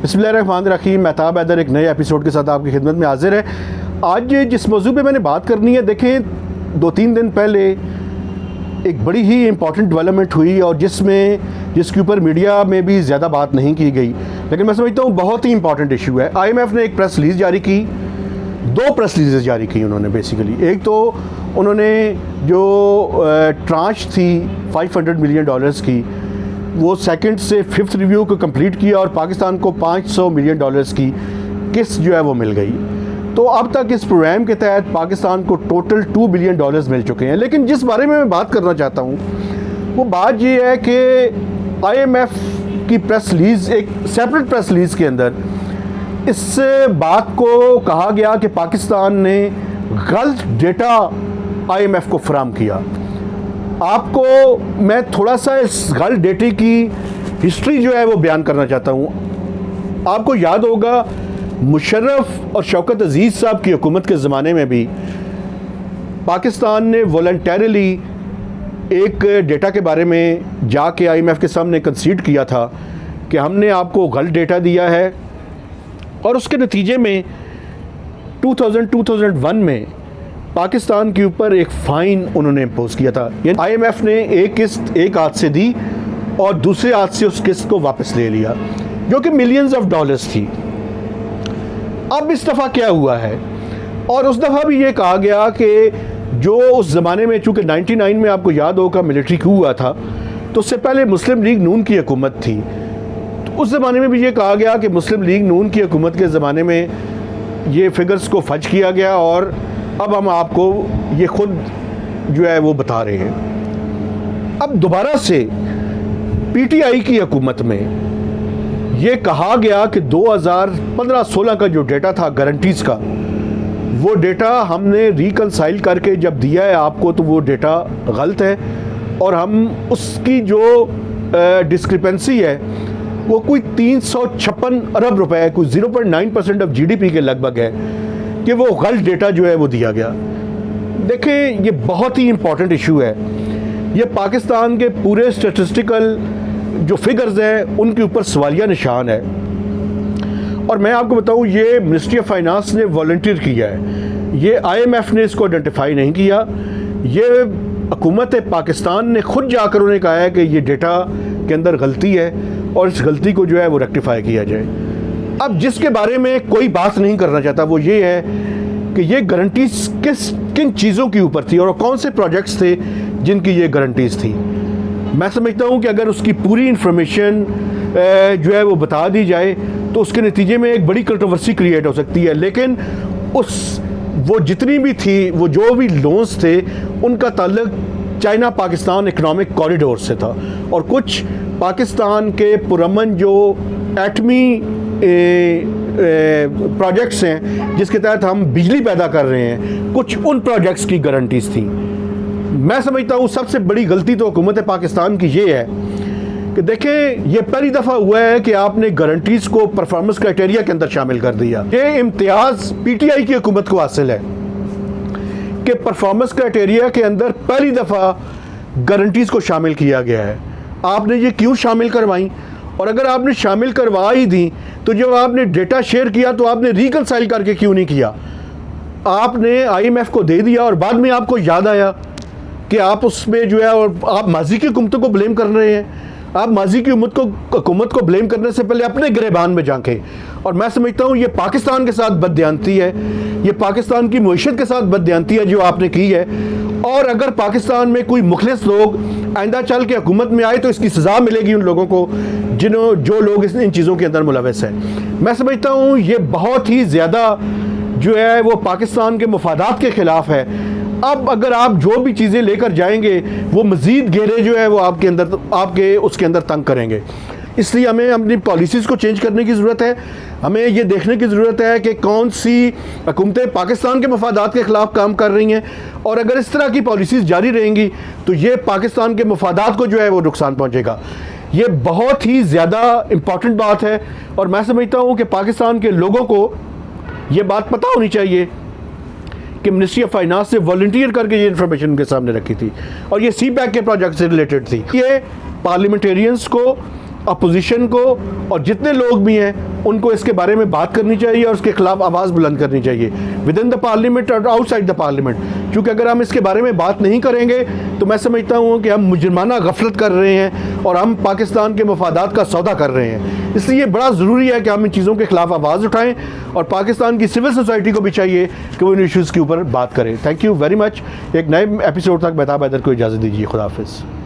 बिस्मिल्लाहिर्रहमानिर्रहीम। महताब हैदर एक नए एपिसोड के साथ आपकी खिदमत में हाजिर है। आज जिस मौजू पे मैंने बात करनी है, देखें 2-3 दिन पहले एक बड़ी ही इम्पॉर्टेंट डेवलपमेंट हुई और जिसके ऊपर मीडिया में भी ज़्यादा बात नहीं की गई, लेकिन मैं समझता हूँ बहुत ही इंपॉर्टेंट इशू है। IMF ने एक प्रेस रिलीज़ जारी की, 2 प्रेस रिलीज़ जारी की उन्होंने बेसिकली। एक तो उन्होंने जो ट्रांच थी $500 मिलियन की, वो सेकंड से 5th रिव्यू को कंप्लीट किया और पाकिस्तान को $500 मिलियन की किस्त जो है वो मिल गई। तो अब तक इस प्रोग्राम के तहत पाकिस्तान को टोटल $2 बिलियन मिल चुके हैं। लेकिन जिस बारे में मैं बात करना चाहता हूँ वो बात ये है कि IMF की प्रेस रिलीज़, एक सेपरेट प्रेस रिलीज़ के अंदर इस बात को कहा गया कि पाकिस्तान ने गलत डेटा IMF को फराहम किया। आपको मैं थोड़ा सा इस गलत डेटे की हिस्ट्री जो है वो बयान करना चाहता हूँ। आपको याद होगा मुशर्रफ और शौकत अजीज़ साहब की हुकूमत के ज़माने में भी पाकिस्तान ने वॉलंटरीली एक डेटा के बारे में जाके IMF के सामने कंसीड किया था कि हमने आपको गलत डेटा दिया है, और उसके नतीजे में 2001 में पाकिस्तान के ऊपर एक फ़ाइन उन्होंने इम्पोज किया था। IMF ने एक किस्त एक हाथ से दी और दूसरे हाथ से उस किस्त को वापस ले लिया, जो कि मिलियंस ऑफ डॉलर्स थी। अब इस दफ़ा क्या हुआ है, और उस दफ़ा भी ये कहा गया कि जो उस ज़माने में, चूँकि 99 में आपको याद होगा मिलिट्री coup हुआ था, तो उससे पहले मुस्लिम लीग नून की हुकूमत थी। तो उस ज़माने में भी ये कहा गया कि मुस्लिम लीग नून की हुकूमत के ज़माने में ये फिगर्स को फज किया गया, और अब हम आपको ये खुद जो है वो बता रहे हैं। अब दोबारा से PTI की हुकूमत में ये कहा गया कि 2015-16 का जो डेटा था गारंटीज़ का, वो डेटा हमने रिकंसाइल करके जब दिया है आपको तो वो डेटा गलत है, और हम उसकी जो डिस्क्रिपेंसी है वो कोई 356 अरब रुपए, कोई 0.9% ऑफ GDP के लगभग है कि वो गलत डेटा जो है वो दिया गया। देखें, ये बहुत ही इम्पॉर्टेंट इशू है। ये पाकिस्तान के पूरे स्टैटिस्टिकल जो फिगर्स हैं उनके ऊपर सवालिया निशान है। और मैं आपको बताऊं, ये मिनिस्ट्री ऑफ फाइनेंस ने वॉलंटियर किया है, ये IMF ने इसको आइडेंटिफाई नहीं किया। ये हुकूमत पाकिस्तान ने खुद जाकर उन्हें कहा है कि ये डेटा के अंदर गलती है और इस गलती को जो है वो रेक्टिफाई किया जाए। अब जिसके बारे में कोई बात नहीं करना चाहता वो ये है कि ये गारंटीज किन चीज़ों के ऊपर थी और कौन से प्रोजेक्ट्स थे जिनकी ये गारंटीज थी। मैं समझता हूँ कि अगर उसकी पूरी इंफॉर्मेशन जो है वो बता दी जाए तो उसके नतीजे में एक बड़ी कंट्रोवर्सी क्रिएट हो सकती है। लेकिन वो जितनी भी थी, वो जो भी लोन्स थे, उनका ताल्लुक चाइना पाकिस्तान इकोनॉमिक कॉरिडोर से था, और कुछ पाकिस्तान के पुरअमन जो एटमी प्रोजेक्ट्स हैं जिसके तहत हम बिजली पैदा कर रहे हैं, कुछ उन प्रोजेक्ट्स की गारंटीज थी। मैं समझता हूँ सबसे बड़ी गलती तो हुकूमत पाकिस्तान की ये है कि देखें, ये पहली दफ़ा हुआ है कि आपने गारंटीज को परफॉर्मेंस क्राइटेरिया के अंदर शामिल कर दिया। ये इम्तियाज़ PTI की हुकूमत को हासिल है कि परफॉर्मेंस क्राइटेरिया के अंदर पहली दफ़ा गारंटीज को शामिल किया गया है। आपने ये क्यों शामिल करवाई, और अगर आपने शामिल करवा ही दी तो जब आपने डेटा शेयर किया तो आपने रिकंसाइल करके क्यों नहीं किया? आपने IMF को दे दिया और बाद में आपको याद आया कि आप उसमें जो है, और आप माजी की हुकूमतों को ब्लेम कर रहे हैं। आप माजी की हुकूमत को ब्लेम करने से पहले अपने गिरेबान में झांकें। और मैं समझता हूँ ये पाकिस्तान के साथ बददियानती है, ये पाकिस्तान की मईशत के साथ बददियानती है जो आपने की है। और अगर पाकिस्तान में कोई मुखलिस लोग आइंदा चल के हुकूमत में आए तो इसकी सज़ा मिलेगी उन लोगों को जो लोग इन चीज़ों के अंदर मुलविस हैं। मैं समझता हूँ ये बहुत ही ज़्यादा जो है वो पाकिस्तान के मफादात के ख़िलाफ़ है। अब अगर आप जो भी चीज़ें लेकर जाएंगे वो मज़ीद घेरे जो है वो आपके उसके अंदर तंग करेंगे। इसलिए हमें अपनी पॉलिसीज़ को चेंज करने की ज़रूरत है। हमें ये देखने की ज़रूरत है कि कौन सी हुकूमतें पाकिस्तान के मफादात के ख़िलाफ़ काम कर रही हैं, और अगर इस तरह की पॉलिसीज़ जारी रहेंगी तो ये पाकिस्तान के मफादात को जो है वो नुकसान पहुँचेगा। ये बहुत ही ज़्यादा इम्पॉर्टेंट बात है, और मैं समझता हूँ कि पाकिस्तान के लोगों को ये बात पता होनी चाहिए कि मिनिस्ट्री ऑफ फाइनेंस ने वॉलंटियर करके ये इन्फॉर्मेशन उनके सामने रखी थी, और ये CPEC के प्रोजेक्ट से रिलेटेड थी। ये पार्लियामेंटेरियंस को अपोजिशन को और जितने लोग भी हैं उनको इसके बारे में बात करनी चाहिए और उसके खिलाफ आवाज़ बुलंद करनी चाहिए विद इन द पार्लियामेंट और आउटसाइड द पार्लियामेंट। क्योंकि अगर हम इसके बारे में बात नहीं करेंगे तो मैं समझता हूँ कि हम मुजरमाना गफलत कर रहे हैं और हम पाकिस्तान के मफादात का सौदा कर रहे हैं। इसलिए बड़ा ज़रूरी है कि हम इन चीज़ों के खिलाफ आवाज़ उठाएँ और पाकिस्तान की सिविल सोसाइटी को भी चाहिए कि वो इन इशूज़ के ऊपर बात करें। Thank you very much. एक नए एपिसोड तक मेहताब हैदर को इजाज़त दीजिए। खुदा हाफिज़।